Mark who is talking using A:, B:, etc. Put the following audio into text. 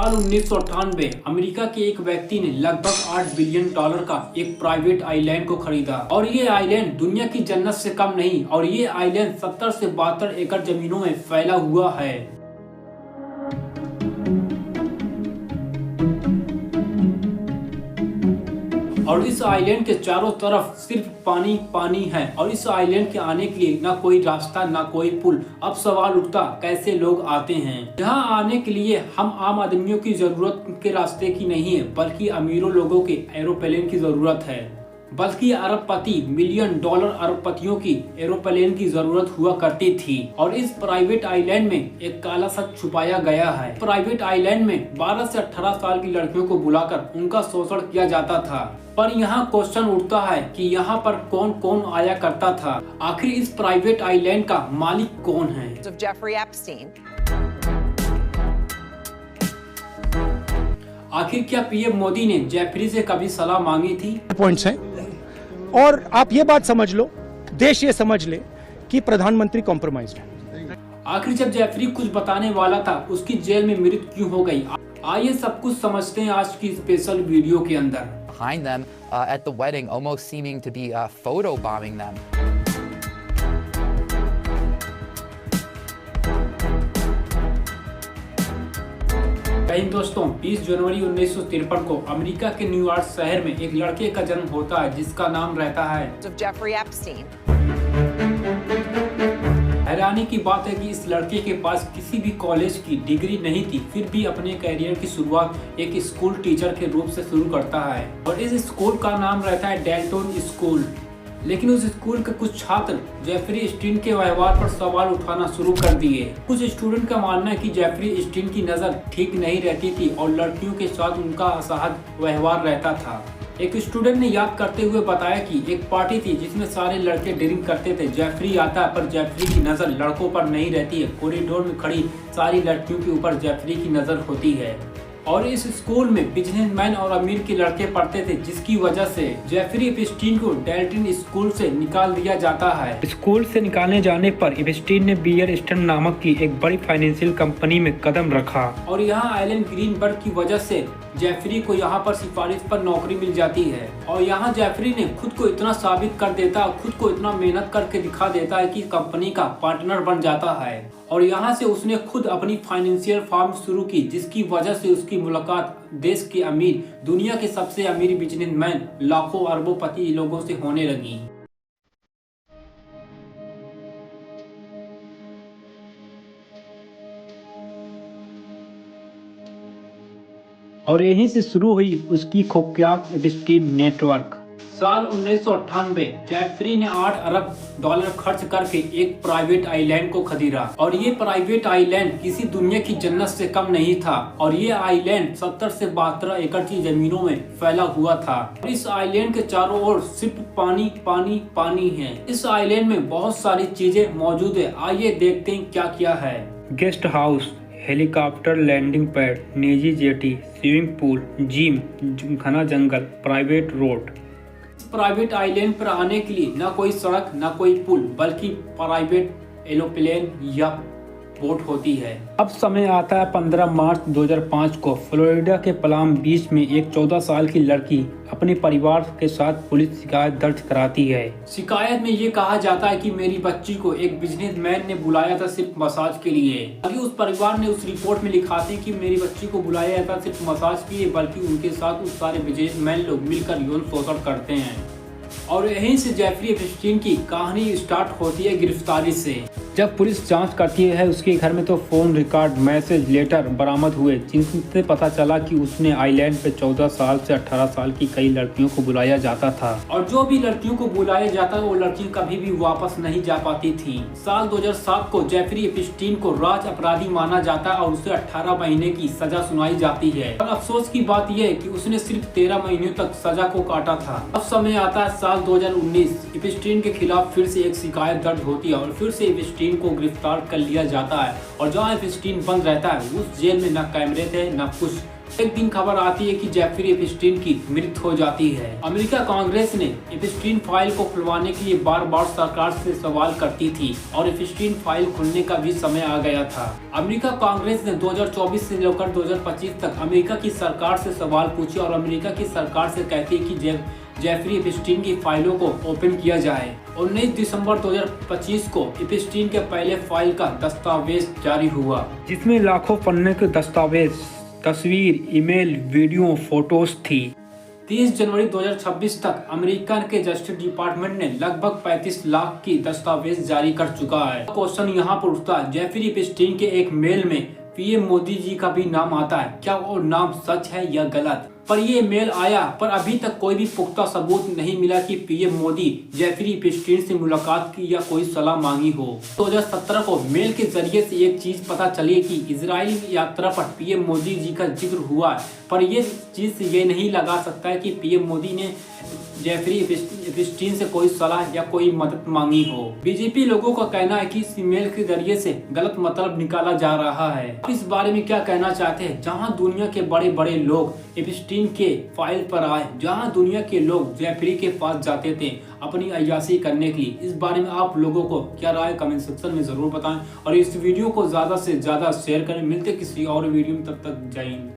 A: साल 1998 अमेरिका के एक व्यक्ति ने लगभग $8 बिलियन का एक प्राइवेट आइलैंड को खरीदा और ये आइलैंड दुनिया की जन्नत से कम नहीं और ये आइलैंड 70 से 72 एकड़ जमीनों में फैला हुआ है। और इस आइलैंड के चारों तरफ सिर्फ पानी पानी है और इस आइलैंड के आने के लिए ना कोई रास्ता ना कोई पुल। अब सवाल उठता कैसे लोग आते हैं। यहाँ आने के लिए हम आम आदमियों की जरूरत के रास्ते की नहीं है बल्कि अमीरों लोगों के एरोप्लेन की जरूरत है। बल्कि अरबपति $1 मिलियन अरबपतियों की एरोप्लेन की जरूरत हुआ करती थी। और इस प्राइवेट आइलैंड में एक काला सच छुपाया गया है। प्राइवेट आइलैंड में 12 से 18 साल की लड़कियों को बुलाकर उनका शोषण किया जाता था। पर यहाँ क्वेश्चन उठता है कि यहाँ पर कौन कौन आया करता था। आखिर इस प्राइवेट आइलैंड का मालिक कौन है।
B: Jeffrey Epstein.
A: आखिर क्या पीएम मोदी ने जेफरी से कभी सलाह मांगी थी।
C: पॉइंट्स हैं और आप ये बात समझ लो, देश ये समझ ले कि प्रधानमंत्री कॉम्प्रोमाइज्ड है।
A: आखिर जब जेफरी कुछ बताने वाला था उसकी जेल में मृत्यु क्यों हो गई। आइए सब कुछ समझते हैं आज की स्पेशल वीडियो के अंदर।
D: Behind them at the wedding, almost seeming to be photobombing them.
A: दोस्तों 20 जनवरी 1953 को अमेरिका के न्यूयॉर्क शहर में एक लड़के का जन्म होता है जिसका नाम रहता है
B: जेफरी एप्स्टीन।
A: हैरानी की बात है कि इस लड़के के पास किसी भी कॉलेज की डिग्री नहीं थी, फिर भी अपने करियर की शुरुआत एक स्कूल टीचर के रूप से शुरू करता है और इस स्कूल का नाम रहता है डेल्टन स्कूल। लेकिन उस स्कूल के कुछ छात्र जेफरी एप्स्टीन के व्यवहार पर सवाल उठाना शुरू कर दिए। कुछ स्टूडेंट का मानना है कि जेफरी एप्स्टीन की नज़र ठीक नहीं रहती थी और लड़कियों के साथ उनका असहज व्यवहार रहता था। एक स्टूडेंट ने याद करते हुए बताया कि एक पार्टी थी जिसमें सारे लड़के ड्रिंक करते थे। जेफरी आता है पर जेफरी की नज़र लड़कों पर नहीं रहती है। कॉरिडोर में खड़ी सारी लड़कियों के ऊपर जेफरी की नज़र होती है। और इस स्कूल में बिजनेसमैन और अमीर के लड़के पढ़ते थे जिसकी वजह से जेफरी एप्स्टीन को डेल्टन स्कूल से निकाल दिया जाता है। स्कूल से निकालने जाने पर एप्स्टीन ने बियर स्टर्न नामक की एक बड़ी फाइनेंशियल कंपनी में कदम रखा और यहाँ एलन ग्रीनबर्ग की वजह से जेफरी को यहाँ पर सिफारिश पर नौकरी मिल जाती है। और यहाँ जेफरी ने खुद को इतना साबित कर देता है, खुद को इतना मेहनत करके दिखा देता है कि कंपनी का पार्टनर बन जाता है। और यहाँ से उसने खुद अपनी फाइनेंशियल फर्म शुरू की जिसकी वजह से उसकी मुलाकात देश के अमीर, दुनिया के सबसे अमीर बिजनेसमैन, लाखों अरबोपति लोगों से होने लगी। और यहीं से शुरू हुई उसकी खुफिया एप्स्टीन नेटवर्क। साल 1998 जेफरी ने $8 अरब खर्च करके एक प्राइवेट आइलैंड को खरीदा और ये प्राइवेट आइलैंड किसी दुनिया की जन्नत से कम नहीं था और ये आइलैंड 70 से 72 एकड़ की जमीनों में फैला हुआ था। और इस आइलैंड के चारों ओर सिर्फ पानी पानी पानी है। इस आइलैंड में बहुत सारी चीजें मौजूद है। आइए देखते हैं क्या क्या है। Guest house, helicopter landing pad, निजी जेटी, स्विमिंग पूल, जिम, घना जंगल, प्राइवेट रोड। प्राइवेट आइलैंड पर आने के लिए ना कोई सड़क ना कोई पुल बल्कि प्राइवेट एरोप्लेन या बोट होती है। अब समय आता है 15 मार्च 2005 को फ्लोरिडा के पलाम बीच में एक 14 साल की लड़की अपने परिवार के साथ पुलिस शिकायत दर्ज कराती है। शिकायत में ये कहा जाता है कि मेरी बच्ची को एक बिजनेसमैन ने बुलाया था सिर्फ मसाज के लिए। अभी उस परिवार ने उस रिपोर्ट में लिखाते हैं कि मेरी बच्ची को बुलाया था सिर्फ मसाज के लिए, बल्कि उनके साथ उस सारे बिजनेसमैन लोग मिलकर यौन शोषण करते हैं। और यहीं से जेफरी एप्स्टीन की कहानी स्टार्ट होती है गिरफ्तारी से। जब पुलिस जांच करती है उसके घर में तो फोन रिकॉर्ड, मैसेज, लेटर बरामद हुए जिनसे पता चला कि उसने आइलैंड पे 14 साल से 18 साल की कई लड़कियों को बुलाया जाता था और जो भी लड़कियों को बुलाया जाता वो लड़की कभी भी वापस नहीं जा पाती थी। साल 2007 को जेफरी एप्स्टीन को राज अपराधी माना जाता है और उसे 18 महीने की सजा सुनाई जाती है। और अफसोस की बात यह है कि उसने सिर्फ 13 महीनों तक सजा को काटा था। अब समय आता है साल 2019। एप्स्टीन के खिलाफ फिर से एक शिकायत दर्ज होती है और फिर से एप्स्टीन को गिरफ्तार कर लिया जाता है। और जहाँ एप्स्टीन बंद रहता है उस जेल में न कैमरे थे न कुछ एक दिन खबर आती है कि जेफरी एप्स्टीन की मृत्यु हो जाती है। अमेरिका कांग्रेस ने एप्स्टीन फाइल को खुलवाने के लिए बार बार सरकार से सवाल करती थी और एप्स्टीन फाइल खुलने का भी समय आ गया था। अमेरिका कांग्रेस ने 2024 से लेकर 2025 तक अमेरिका की सरकार से सवाल पूछे और अमेरिका की सरकार से कहती है कि जेफरी एप्स्टीन की फाइलों को ओपन किया जाए। 19 दिसंबर 2025 को एप्स्टीन के पहले फाइल का दस्तावेज जारी हुआ, जिसमें लाखों पन्ने के दस्तावेज, तस्वीर, ईमेल, वीडियो, फोटोज थी। 30 जनवरी 2026 तक अमेरिका के जस्टिस डिपार्टमेंट ने लगभग 35 लाख की दस्तावेज जारी कर चुका है। क्वेश्चन यहाँ पर उठता है, जेफरी एप्स्टीन के एक मेल में पीएम मोदी जी का भी नाम आता है, क्या वो नाम सच है या गलत? पर ये मेल आया, पर अभी तक कोई भी पुख्ता सबूत नहीं मिला कि पीएम मोदी जेफरी एप्स्टीन से मुलाकात की या कोई सलाह मांगी हो। 2017 को मेल के जरिए से एक चीज पता चली कि इजराइल यात्रा पर पीएम मोदी जी का जिक्र हुआ, पर ये चीज ये नहीं लगा सकता है कि पीएम मोदी ने जेफरी एप्स्टीन से कोई सलाह या कोई मदद मांगी हो। बीजेपी लोगों का कहना है कि इस ईमेल के जरिए से गलत मतलब निकाला जा रहा है। इस बारे में क्या कहना चाहते हैं? जहां दुनिया के बड़े बड़े लोग एप्स्टीन के फाइल पर आए, जहां दुनिया के लोग जेफरी के पास जाते थे अपनी अय्याशी करने के लिए, इस बारे में आप लोगों को क्या राय कमेंट सेक्शन में जरूर बताएं और इस वीडियो को ज्यादा से ज्यादा शेयर करें। मिलते किसी और वीडियो में, तब तक जय हिंद।